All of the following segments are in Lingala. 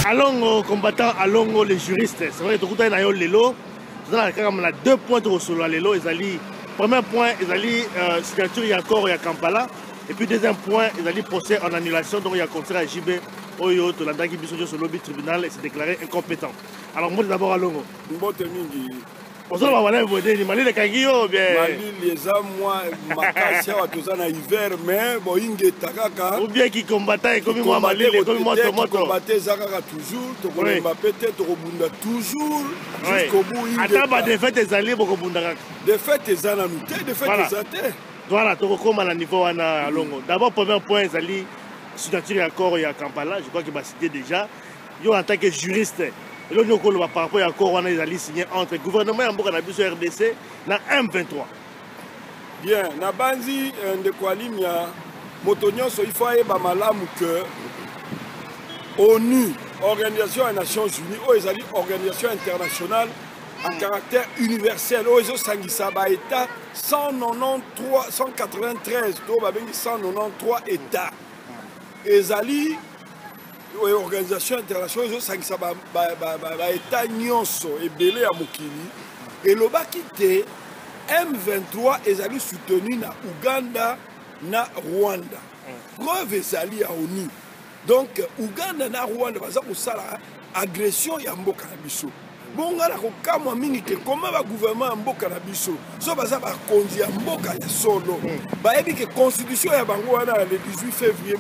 Alongo combattant, Alongo les juristes. C'est vrai que tout le monde lelo. On a 2 points de solo lelo. Premier point, signature il y a encore il y a Kampala. Et puis deuxième point, ils allaient procès en annulation. Donc il y a conseil à JB Oyo Tolanda qui biso sur le lobby tribunal et s'est déclaré incompétent. Alors moi d'abord Alongo. On se va voir les Mali les Kangio bien. Mali les moi makasi wa tozana hiver mais bon inge takaka. Ou bien qui combattait et comme moi Mali les comme moto moto. Combattait zakaka toujours, to komba peut-être to bunda toujours jusqu'au bout inge. Attends ba défaite des alliés beaucoup bunda. Défaite des ananouté, défaite des athées. Voilà, tu recommandes à niveau à Longo. D'abord, premier point, Zali, signature accord il y a Kampala, je crois qu'il va citer déjà. Yo en tant que juriste, et là, nous par rapport à l'accord, on a signé entre le gouvernement et le RDC dans M23. Bien, na banzi de Kwalimia, Motonyon, il faut aller à Malamu que ONU, Organisation des Nations Unies, Organisation internationale, en caractère universel, Ozo Sangisaba État 193, 193, 193 États. Ezali, Organisation internationale, Ozo Sangisaba État Nyonso, et Belé à Mokili. Et le Bakite, M23, Ezali soutenu na Ouganda, na Rwanda. Preuve Ezali à ONU. Donc, Ouganda na Rwanda, par exemple, ça agression Yamboka Nabiso. Bon, on a comment le gouvernement mboka na biso so baza ba konzi ya mboka ya solo ba yebi que constitution ya bango wana le 18 février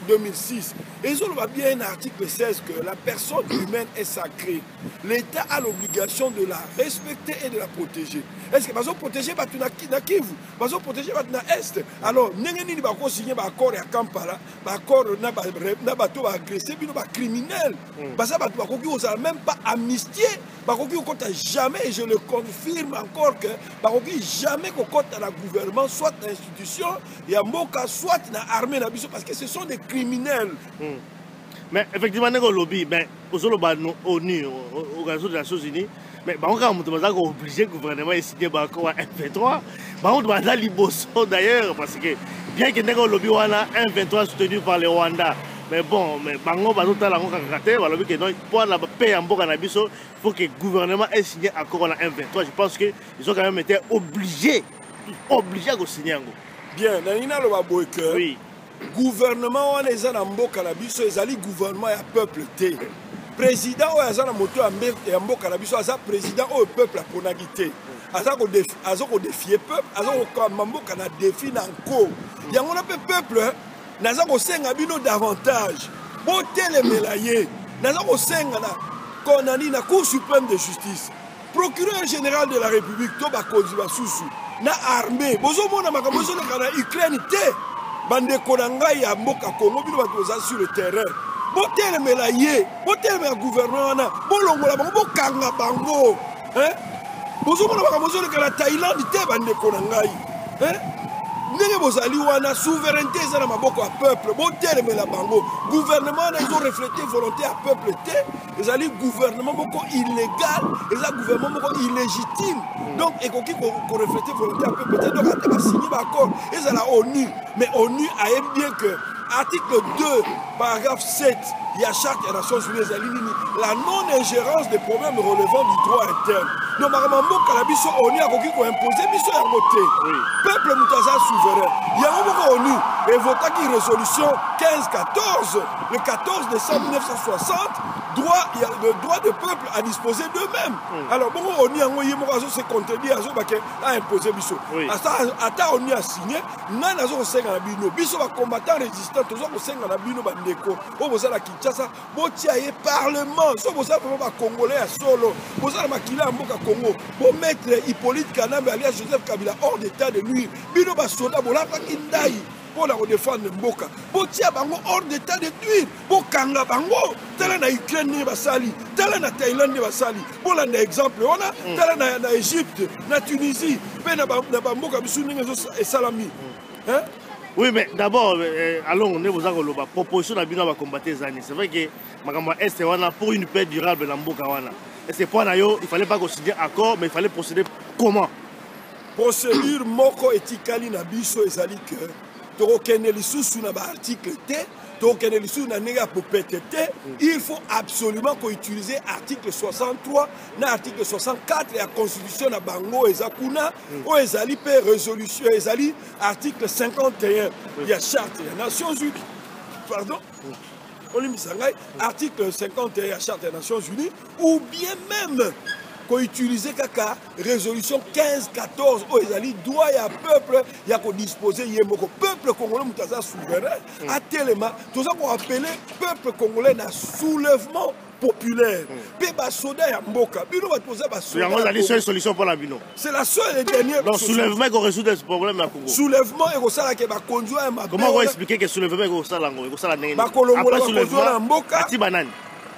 2006 et ils ont bien un article 16 que la personne humaine est sacrée. L'État a l'obligation de la respecter et de la protéger. Est-ce que bazo protéger ba tuna Kivu, bazo protéger ba tuna Est. Alors nengeni ni ba ko signer ba accord ya Kampala, ba accord na ba to ba agresser bino ba criminel. Baza ba to ba ko ki même pas amnistier. Baroki au compte jamais, et je le confirme encore que Baroki jamais au compte à la gouvernement, soit l'institution, il y a Moka, soit l'armée, parce que ce sont des criminels. Mais effectivement, le lobby, mais aux ONU, Organisation des Nations Unies, mais on est obligé le gouvernement de signer encore M23. On doit aller Liboso d'ailleurs, parce que bien que le lobby ait M23 soutenu par le Rwanda. Mais bon, mais bango bazota la ngonga kate, voilà que non pour la paix en boka na biso, il faut que le gouvernement ait signé accord en M23. Je pense que ils ont quand même été obligés de signer ngo. Bien, nanina lo baboy que oui. Gouvernement wana eza na mboka na biso ezali gouvernement ya peuple te. Président o eza na moto ya mboka na biso eza président o peuple a ponagité. Azo ko défier peuple, azo ko mboka na défi na nko. Yango na peuple naza kosenga bino davantage botelemela ye naza kosenga na konani na Cour suprême de justice procureur général de la République to bakonzi basusu na armée bozomona makambo ezoleka na Ukraine te bandeko na ngai ya mboka Congo bino bato boza sur le terrain botelemela ye botelemela gouvernement wana bolongola bango bokanga bango bozomona makambo ezoleka na Thaïlande te bandeko na ngai ndenge bozali wana souveraineté eza na maboko ya peuple botelemela bango gouvernement ils ont reflété volonté ya peuple te ezali gouvernement moko illégal eza gouvernement moko illégitime donc ekoki ko refléter volonté ya peuple te donc ata basigné baaccord ezala ONU mais ONU ayebi bien que article 2 paragraphe 7 il y a charte des Nations Unies la non-ingérence des problèmes relevant du droit interne. Donc, mboka na biso ONU akoki ko imposer biso ya moté. Peuple mutaza souverain. Il y a un ONU évoqué une résolution 15-14 le 14 décembre 1960 le droit du peuple à disposer d'eux-mêmes. Alors bon ONU yango yemo azo se contredire azo bake a imposer biso. Ata ONU a signé nana azo senga na bino biso ba combattant résistant tozo ko senga na bino bandeko o bozala Kinshasa botia ye parlement so bozala ba congolais ya solo bozala makila mboka Congo bo mettre Hippolyte Kanambe alias Joseph Kabila hors d'état de nuire bino ba soda bolaka kindai pour la défendre mboka botia bango hors d'état de nuire bokanga bango tala na Ukraine ni basali tala na Thaïlande ni basali bola na exemple ona tala na Égypte na Tunisie pe na mboka bisu ninga et salami hein. Oui, mais d'abord, allons, on est vous avez la proposition d'abino va combattre les années. C'est vrai que Makamba Est pour une paix durable dans Mboka wana. Et c'est pour nayo, il fallait pas signer accord, mais il fallait procéder comment? Procédure moko etikali na biso ezali que to keneli susu na ba article T il faut absolument qu'on utilise l'article 63, l'article 64 de la Constitution de Bango et Zakuna, ou ezali pe résolution, ezali article 51, il y a charte des Nations Unies, pardon, article 51 de la charte des Nations Unies, ou bien même qu'on utilise la résolution 15-14 où il doit y a peuple il y a qu'on disposer il y a peuple congolais mutaza souverain à tellement tout ça qu'on appelle peuple congolais na soulèvement populaire pe ba soda ya mboka bino ba poser ba soda c'est la solution pour la bino c'est la seule et dernière donc soulèvement qu'on résout ce problème à Congo soulèvement et ko sala ke ba conduire ma comment on va expliquer que soulèvement ko sala ngo ko sala ndenge ba kolongola ba conduire mboka ati banani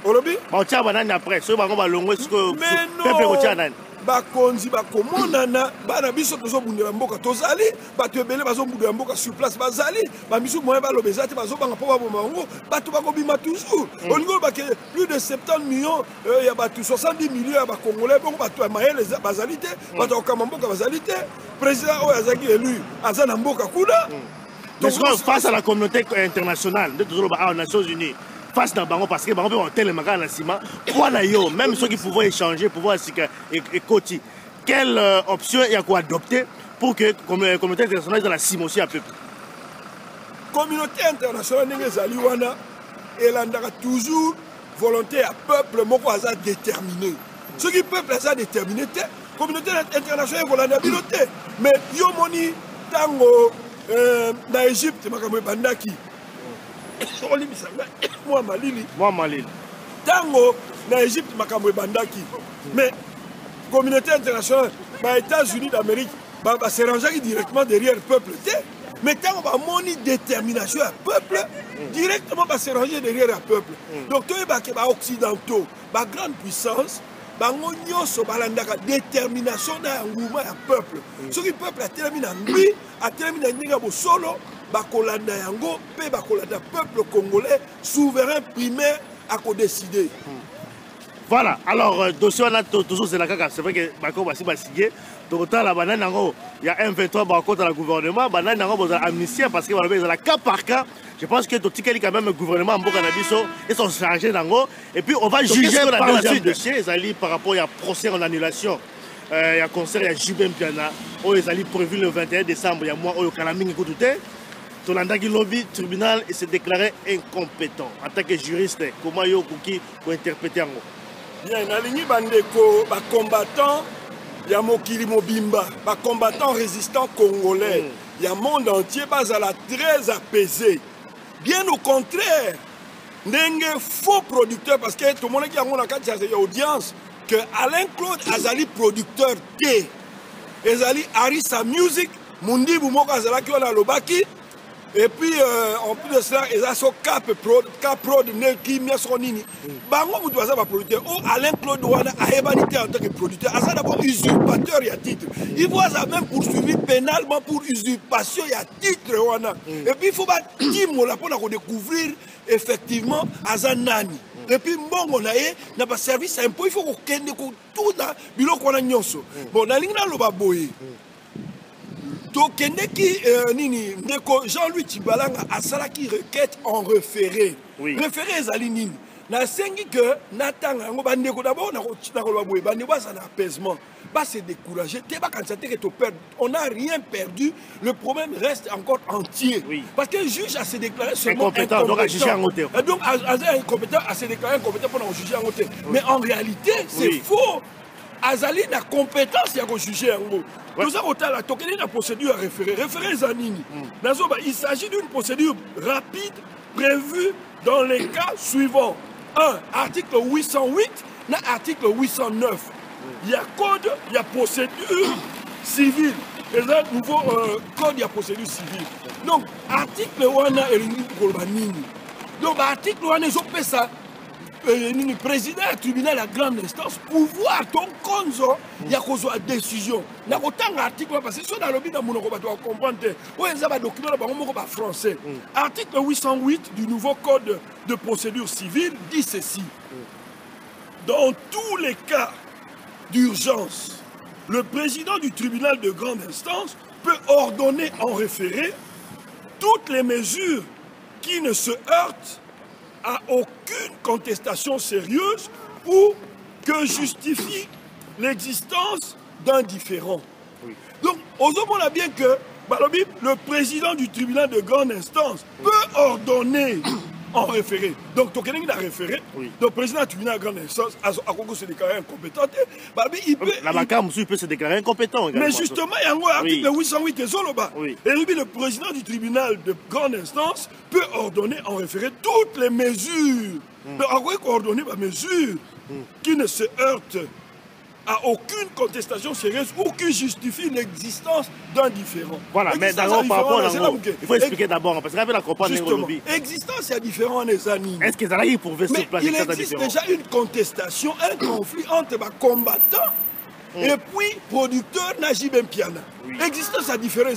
olobi baotia banani après so bango balongwe siko peuple kotia nani bakonzi bakomonana bana biso tozobundela mboka tozali bato ebele bazobundela mboka sur place bazali bamisu moyen baloba eza te bazobanga mpo baboma bango bato bakobima toujours olingi olobake plus de 70 millions ya bato 70 millions ya bakongolais bongo bato ya mayele bazali te bato bakokama mboka bazali te président oyo azalaki élu aza na mboka kuna face à la communauté internationale nde tozoloba awa Nations Unies face à Bango parce que Bango peut monter le magasin à ciment. Quoi d'ailleurs, même ceux qui pouvaient échanger, pouvoir et coter, quelle option il y a quoi adopter pour que la communauté internationale dans la cime aussi à peu près. Communauté internationale elle a toujours volonté à peuple déterminé. Ceux qui peuple sont déterminé, communauté internationale volonté à mais Yomoni Tango dans l'Égypte, Bandaki. Moi Malili. Tango na Égypte makambo ebandaki. Mais communauté internationale, les États-Unis d'Amérique, se ranger directement derrière le peuple. Mais tango ba moni détermination à peuple, directement se ranger derrière le peuple. Donc tous les occidentaux, la grande puissance, bango nyonso balandaka détermination na nguma ya peuple. Ce qui peuple a terminé en ngui, a terminé en bosolo. Bakolanda yango pe bakolanda peuple congolais souverain primaire à décider. Voilà, alors dossier on a toujours c'est la caca, c'est vrai que bako basi basigé total la banane yango il y a un 23 bako dans le gouvernement banane yango boza amnistie parce que voilà la cas par cas. Je pense que Totikeli quand même le gouvernement Mboka Nabiso ils sont chargés d'ango et puis on va juger par la suite dossier Ezali par rapport à procès en annulation. Il y a concert il y a Jubem Piana où Ezali prévu le 21 décembre il y a moi au Kalamingi Koutoute. Tolandaki lobby tribunal et s'est déclaré incompétent en tant que juriste. Comment yo kuki pour interpréter en gros? Bien, nalingi bandeko ba combattant ya mokili mobimba, ba combattant résistant congolais. Il y a monde entier bazala très apaisé. Bien au contraire, ndenge faux producteur parce que tout le monde qui a mon carte c'est audience que Alain Claude Azali producteur T. Azali Arisa Music, Mundi Bumoko Azala qui on a lobaki. Et puis, en plus de cela, ils ont cap prod qui mis son nini. Bango vous doit avoir producteur. Oh, Alain Claude Ouana a ébanité en tant que producteur. Ça d'abord usurpateur, il y a titre. Il voit ça même poursuivi pénalement pour usurpation, il y a titre Ouana. Et puis, il faut pas dire pour découvrir effectivement Azanani. Et puis, bon, on a pas service impôt, il faut qu'on ait tout dans le bureau qu'on a nyonso. Bon, dans l'ingénieur Lobaboye. Donc, Jean-Louis Tibalanga a salaki requête en référé. Oui. Référé ezali nini. Na sengi que natanga ngo bandeko d'abord na ko boye bandeko ça na apaisement. Pas se décourager, t'es pas constater que tu perds. On n'a rien perdu, le problème reste encore entier. Oui. Parce que le juge a se déclaré seulement incompétent. Donc à juger en hauteur. Donc incompétent a se déclaré incompétent pour juger en hauteur. Oui. Mais en réalité, c'est faux. Azali na compétence ya ko juger en haut. Nous avons la procédure à référer. Référer Zanini. Il s'agit d'une procédure rapide prévue dans les cas suivants. 1. Article 808, article 809. Il y a code, il y a procédure civile. Et là, nouveau code, il y a procédure civile. Donc, article 1 est le donc, article 1 est ça. Le président du tribunal à grande instance, pouvoir ton konzo, il y a une décision. Il y a autant d'articles parce que si on a le but de comprendre, où est-ce que document français. Article 808 du nouveau code de procédure civile dit ceci. Dans tous les cas d'urgence, le président du tribunal de grande instance peut ordonner en référé toutes les mesures qui ne se heurte à aucune contestation sérieuse ou que justifie l'existence d'un différend. Oui. Donc, on a bien que le président du tribunal de grande instance peut ordonner en référé. Donc, tu as référé. Oui. Donc, le président du tribunal de grande instance a se déclaré incompétent. Il peut se déclarer incompétent. Mais justement, il y a un article 808 et Zoloba. Oui. Et le président du tribunal de grande instance peut ordonner en référé toutes les mesures. Mais en quoi ordonner les mesures qui ne se heurtent à aucune contestation sérieuse ou qui justifie l'existence d'un différent. Voilà, mais d'abord, par rapport à il faut expliquer d'abord, parce qu'avec la compagnie existence, il y a différents les années. Est-ce que ça y pour se placer il existe déjà une contestation, un conflit entre les combattants et puis producteur Najib Mpiana. Existence à différents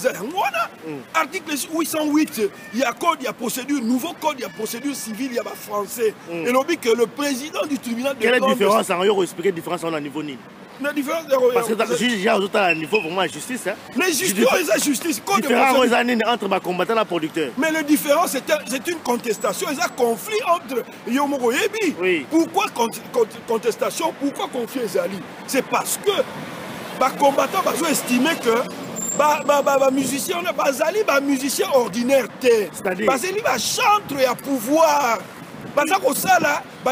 article 808, il y a code, il y a procédure, nouveau code, il y a procédure civile, il y a français. Et l'on dit que le président du tribunal de quelle est la différence? On va expliquer la différence au niveau ni. La différence parce que j'ai à niveau vraiment la justice. Les justices, la justice. Différence entre les combattants et les producteurs. Mais la différence, c'est une contestation, il y a un conflit entre Yomoro Yebi. Oui. Pourquoi contestation? Pourquoi conflit Ezali? C'est parce que les combattants ont estimé que les musiciens, les musiciens ordinaires, c'est-à-dire les chantres et à pouvoir. Parce que ça,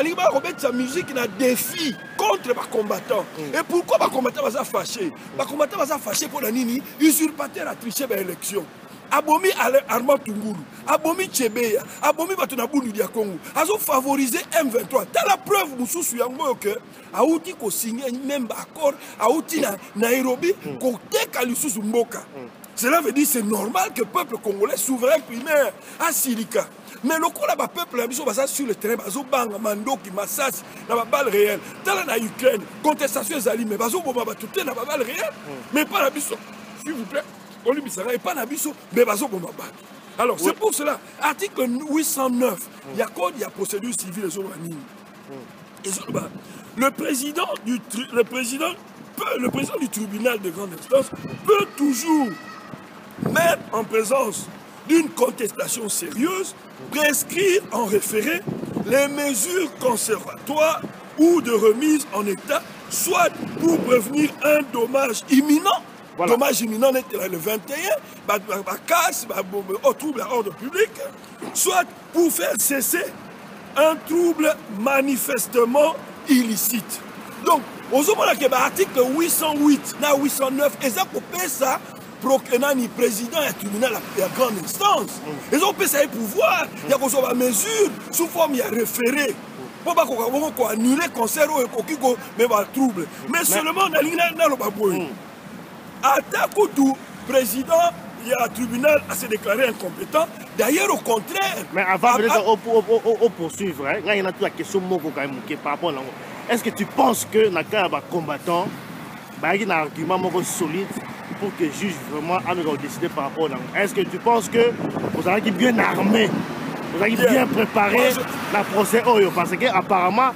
ils vont remettre sa musique dans défi contre les combattants. Et pourquoi les combattants sont fâchés? Les combattants sont fâchés pour la Nini, usurpateur a triché dans l'élection. Abomi Armand Tungulu, Abomi Tchebeya, Abomi Batonaboulou Diakongo, ils ont favorisé M23. T'as la preuve, Moussou Suyango, que Aouti ko signé même accord, Aouti na Nairobi, côté Kalusou Mboka. Cela veut dire que c'est normal que le peuple congolais souverain primaire à Silika. Mais le coup là, le peuple là, sur le terrain, bazo banga mandoki massas, na ba balle réelle. Dans la Ukraine, contestation zali, mais bazo bomba ba tout na ba balle réelle. Mais pas la biso, s'il vous plaît. On lui dit ça, et pas la biso, mais bazo bomba ba. Alors c'est pour cela, article 809, il y a code, il y a procédure civile et le président du tribunal de grande instance peut toujours mettre en présence d'une contestation sérieuse, prescrire en référé les mesures conservatoires ou de remise en état, soit pour prévenir un dommage imminent. Voilà. Dommage imminent est le 21, casse, au trouble à l'ordre public, soit pour faire cesser un trouble manifestement illicite. Donc, aux hommes qui l'article 808, 809, et ça pour ça, le président et le tribunal à grande instance. Ils ont fait ça pouvoir, il y a des mesures sous forme, il y a référé. Pour pas annuler le concert ou mais trouble. Mais seulement dans le baboué. Attaque tout président, il y a un tribunal à se déclarer incompétent. D'ailleurs, au contraire. Mais avant de poursuivre, il y a la question par rapport à est-ce que tu penses que dans le cas de combattant, il y a un argument solide pour que le juge vraiment a décidé par rapport à est-ce que tu penses que vous avez bien armé, vous avez bien préparé la procès parce qu'apparemment,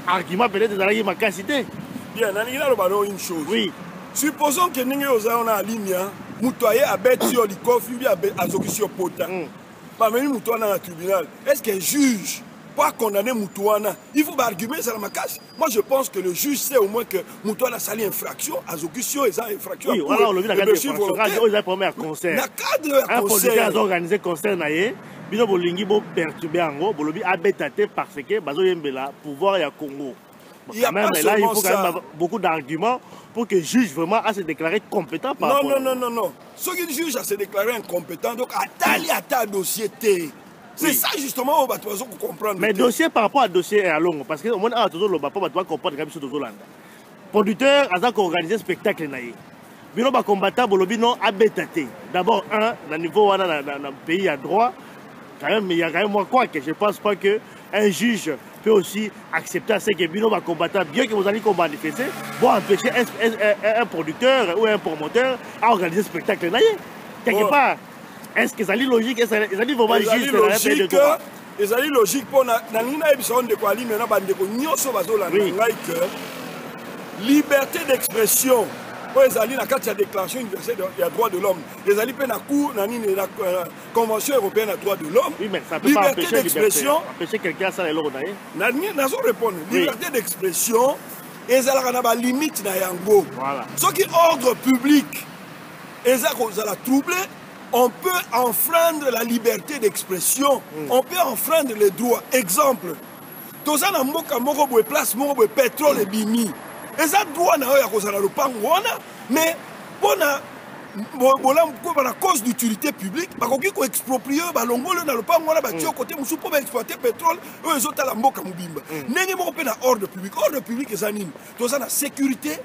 l'argument peut-être de la capacité. Bien, on a une chose. Oui. Supposons que nous avons en ligne, nous avons sur le coffre, nous avons sur le pota. Mais nous avons dans le tribunal. Est-ce que le juge pas condamner Moutouana? Il faut argumenter ça dans ma casse. Moi, je pense que le juge sait au moins que Moutouana a sali infraction, Azokisio et ça infraction. Oui, voilà, on l'a vu dans le cadre de l'infraction. Il a promis un concert. Un producteur a organisé un concert. Bino Bolingi bo perturbé en gros, Bolobi a bétaté parce que Bazo Yembela, pouvoir et à Congo. Même là, il faut quand même beaucoup d'arguments pour que le juge vraiment a se déclaré compétent par rapport. Non. Ce que le juge a se déclaré incompétent, donc à ta dossier. C'est ça justement où tu vas comprendre. Mais dossier par rapport à dossier est à long. Parce que au moins, tu vas comprendre que tu vas producteur a organisé un spectacle. Bino ba combattant Bolobi non a bétaté. D'abord, dans le niveau dans le pays à droit, quand même, il y a quand même moi quoi que je ne pense pas qu'un juge peut aussi accepter ce que Bino va combattre, bien que vous allez manifester, pour empêcher un producteur ou un promoteur à organiser un spectacle. Quelque part, est-ce que ça est logique? Est-ce que ça est vraiment juste dans un pays de droit? C'est logique pour la liberté d'expression oyo ezali na kati ya déclaration universelle ya droit de l'homme ezali mpe na cour na nini na convention européenne ya droit de l'homme. Oui, mais ça peut pas empêcher quelqu'un à eloko na ye. Nazo répondre liberté d'expression ezalaka na balimite na yango. Soki ordre public eza kozala troublé, on peut enfreindre la liberté d'expression, on peut enfreindre les droits. Exemple, toza na mboka moko boye place moko boye pétrole ebimi. Eza droit na yo ya kozala lopango wana, mais pona à cause d'utilité publique, bakoki ko exproprier balongolo na lopango wana batio côté musu po ba exploiter pétrole, eux ezota la mboka mubimba. Ndenge moko pe na ordre public. Ordre public eza nini? Toza na sécurité,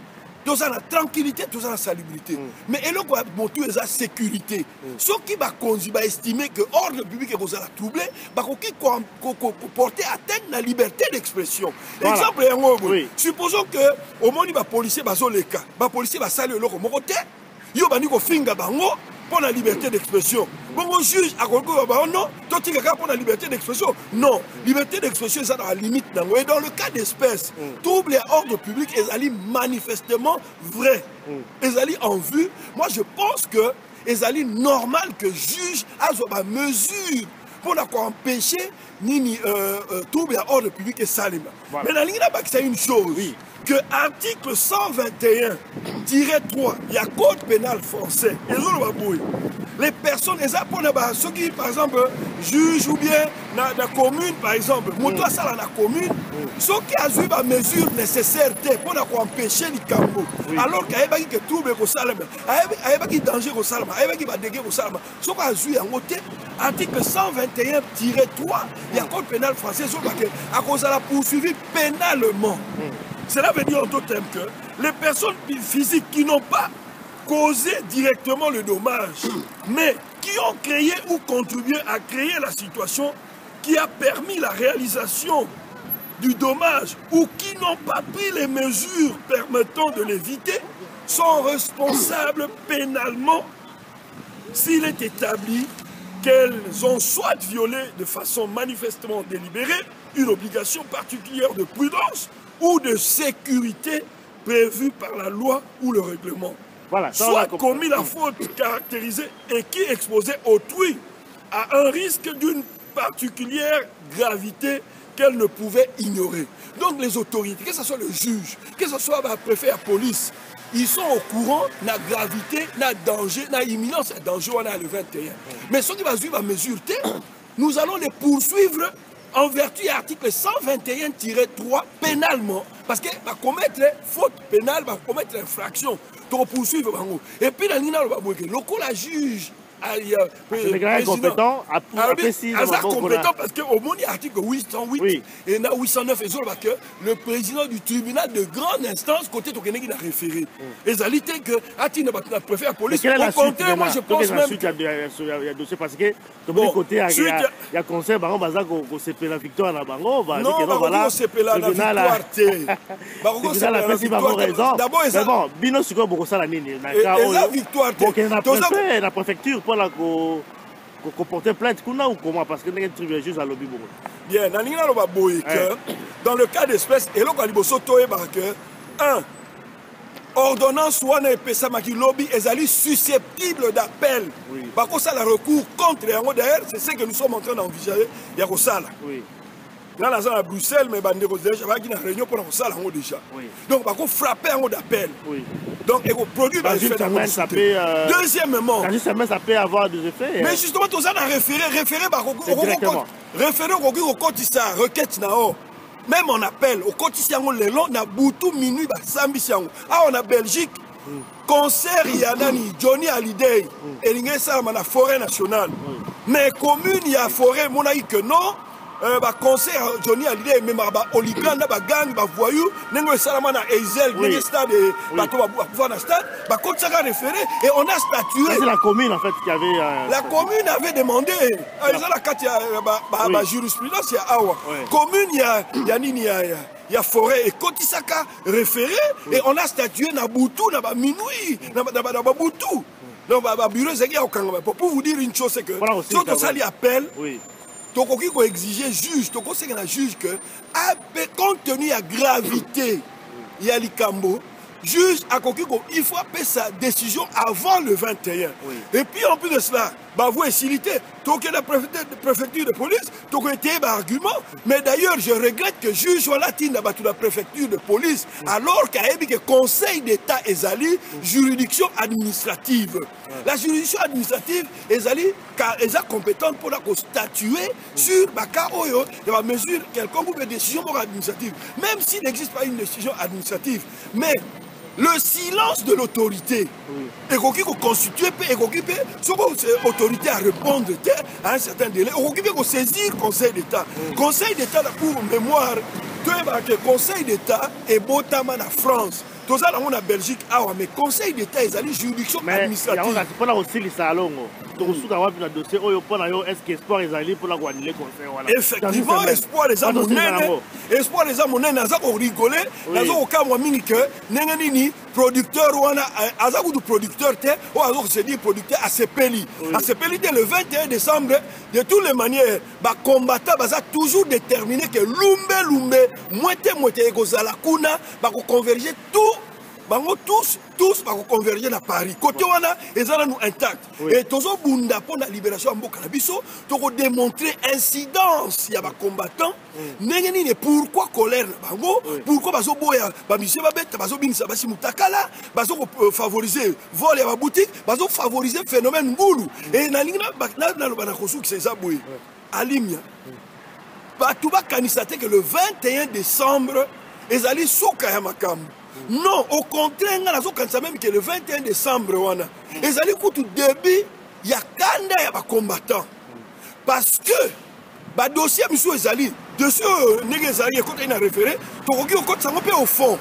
toza na tranquillité, toza na salubrité. Mais eloko motu eza sécurité. Ceux qui ba konzi ba estimer que ordre public est kozala troublé, bakoki porter atteinte na liberté d'expression. Exemple yango, supposons que au moni ba policier bazoleka, ba policier ba sali eloko moko te. Yo bani ko finga bango pour la liberté d'expression. Bon, le juge a dit non, toi tu as pour la liberté d'expression. Non, liberté d'expression est à la limite. Et dans le cas d'espèce, trouble et ordre public est manifestement vrai. Est en vue. Moi je pense que est normal que le juge a une mesure pour empêcher ni trouble et ordre public et salima. Mais la ligne là-bas, c'est une chose. Oui. Que article 121-3, il y a code pénal français. Les personnes, ceux qui, par exemple, jugent ou bien dans la commune, par exemple, moto ça dans la commune, ceux qui ont eu la mesure nécessaire pour empêcher les cambo. Alors qu'il y a des troubles au salama, il y a des dangers au salama, il y a des dégâts au salama. Ceux qui ont eu article 121-3, il y a code pénal français, à cause de la poursuivi pénalement. Cela veut dire en d'autres termes que les personnes physiques qui n'ont pas causé directement le dommage, mais qui ont créé ou contribué à créer la situation qui a permis la réalisation du dommage ou qui n'ont pas pris les mesures permettant de l'éviter, sont responsables pénalement s'il est établi qu'elles ont soit violé de façon manifestement délibérée une obligation particulière de prudence ou de sécurité prévue par la loi ou le règlement. Voilà, soit commis la faute caractérisée et qui exposait autrui à un risque d'une particulière gravité qu'elle ne pouvait ignorer. Donc les autorités, que ce soit le juge, que ce soit le préfet à police, ils sont au courant de la gravité, de la danger, de la imminence et danger on a le 21. Mais ceux qui vont suivre la mesure T, nous allons les poursuivre en vertu de l'article 121-3 pénalement. Parce que va commettre faute pénale, va commettre infraction. Donc poursuivre. Et puis dans le juge. C'est compétent parce qu'au monde, il y a l'article 808 et 809 que le président du tribunal de grande instance, côté de Tokenek, a référé. Et ça dit que Atine préfet à police. Au contraire, moi je pense même. Il y a dossier parce que de mon côté, il y a conseil, par exemple, qu'on s'est fait la victoire à Bango. Non, c'est pas la victoire. C'est la raison. Mais bon, Bino Suko Bokosala Nini. La victoire. La préfecture. Qu'on portait plainte ou comment parce que les tribunaux juste à lobby beaucoup. Bien, dans le cas d'espèce, et là ordonnance ou lobby est susceptible d'appel. Parce que ça le recours contre d'ailleurs, c'est ce que nous sommes en train d'envisager. Il y a ça là. Là, à Bruxelles, mais il y a une réunion pour ça déjà. Donc, il faut frapper un mot d'appel. Donc, il faut produire des effets. Deuxièmement, ça peut avoir des effets. Mais justement, tu as référé au code ça, requête nao. Même en appel, au code ça, le long, na boutou minuit, sambision. Ah, on a Belgique. Concert, il y a Johnny Hallyday. Et il y a la forêt nationale. Mais commune, il y a forêt, mon aïe que non. Concert Johnny Hallyday même oligan na gang voyou nengo salama na Ezel nengo stade bato ba na stade ba kontsaka référé et on a statué. C'est la commune en fait qui avait la commune avait demandé ils ont la carte ba jurisprudence ya awa commune il y a forêt et kotisaka référé et on a statué na butu na ba minuit na ba butu donc ba bureau zeki ya okanga pour vous dire une chose c'est que si on s'allie appel donc, il faut exiger juge, donc on juge que, compte tenu de la gravité, il y a l'Ikambo, juge à Kokiko, il faut appeler sa décision avant le 21. Oui. Et puis en plus de cela, bah vous facilité. Donc la préfecture de police, donc été argument. Mais d'ailleurs, je regrette que juge Walatine battu la préfecture de police, alors qu'il y a que conseil d'État Ezali, juridiction administrative. La juridiction administrative Ezali, car elle est compétente pour statuer sur la mesure quelconque ou une décision administrative. Même s'il n'existe pas une décision administrative. Mais le silence de l'autorité est constitué et occupé autorité à répondre à un certain délai. Occupé de saisir le Conseil d'État. Conseil d'État pour mémoire, le Conseil d'État est Botama en France. Tout ça dans la Belgique, mais Conseil d'État est une juridiction administrative. Mais il y a aussi les salons. Effectivement, espoir des hommes, espoir des hommes, naza ko rigoler, naza ko kamwa mingi que nengani producteur wana aza ko producteur te ou aza ko se dit producteur à Sepeli. À Sepeli le 21 décembre, de toutes les manières, ba combattant baza toujours déterminé que lumbe moitié ekozala kuna ba ko converger tout. Bango tous converger à Paris. Côté wana, ils sont nous intacts. Et tous les bunda pour la libération en Bokanabiso, pour démontrer incidence, il y a des combattants. N'engeni pourquoi colère bango, pourquoi baso boya, bamise babet, baso binsa basi mutakala, baso favoriser vol à la boutique, baso favoriser phénomène ngoulou. Et nalingna na lo banakosu qui c'est aboué. Alimia. Batuba kanisate que le 21 décembre, ils allaient souka ya makambo. Non, au contraire, même que le 21 décembre, ils allaient au début, il y a Kanda et des combattants. Parce que, le dossier, monsieur Ezali, dossier, Nezali, quand il a référé, tu as au fond.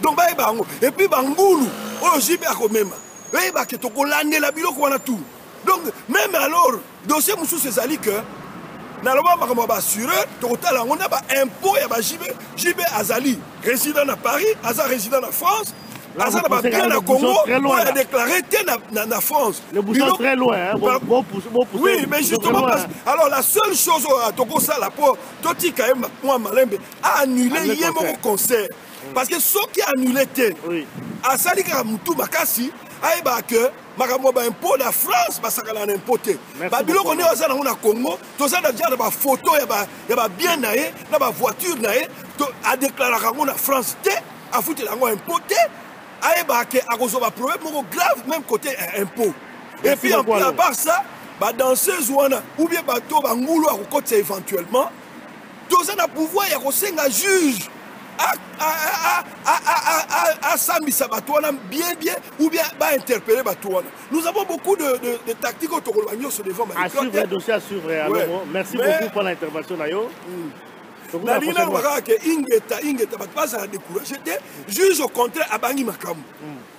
Donc, et puis, Bangoulou, on jibe à même. Et puis, tu as la bilo qu'on a tout. Donc, même alors, dossier, monsieur Ezali, que, normalement, assureur, total, on a un impôt et JB Azali, résident à Paris, Azar résident en France, Azar bien à Congo, on a déclaré en France. Le bouchon est très loin, hein? Oui, mais justement, alors la seule chose à Togo, ça, la peau, Toti quand même, moi, Malembe, a annulé hier mon concert. Parce que ceux qui ont annulé, Azali Karamoutou Makassi, a que makambo ba impôt la France basaka na importer babilo ko ne oza na ngona Congo to za na dia ba photo ya ba bien nae na ba voiture nae to a déclarer ngo na France te a foutu la ngo importer a ba ke a kozo ba problème moko grave même côté impôt et puis en plus à part ça ba danseuse wana ou bien bato ba ngulu a kokotsa éventuellement to za na pouvoir ya ko senga juge à Sambisa Batouana, bien, ou bien interpeller Batouana. Nous avons beaucoup de tactiques autour de l'agneau sur les vents. À suivre le dossier, à suivre. Merci beaucoup pour l'intervention. Nalina Waka, Ingeta, pas à décourager. Juge au contraire à Bangi Makam.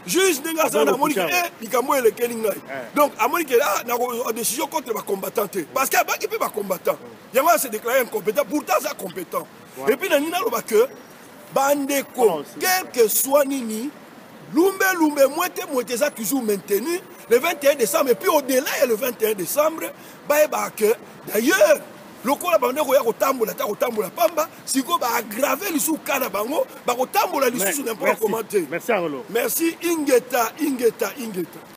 Juge Nengaza, Monique, Nikamo et le Kelinga. Donc, à Monique, là, on a une décision contre les combattants. Parce qu'il y a pas qui peut pas combattant. Il y a se déclarer incompétent, pourtant, c'est compétent. Et puis, Nalina Waka, Bandeko, quel que soit Nini, Lumbe, moitié, ça toujours maintenu le 21 décembre. Et puis au-delà, le 21 décembre, d'ailleurs, le coup la bande ko tambola pamba, si ko ba aggraver le sous kana bango, ba ko tambola le sous n'importe comment. Merci Arolo. Merci Ingeta.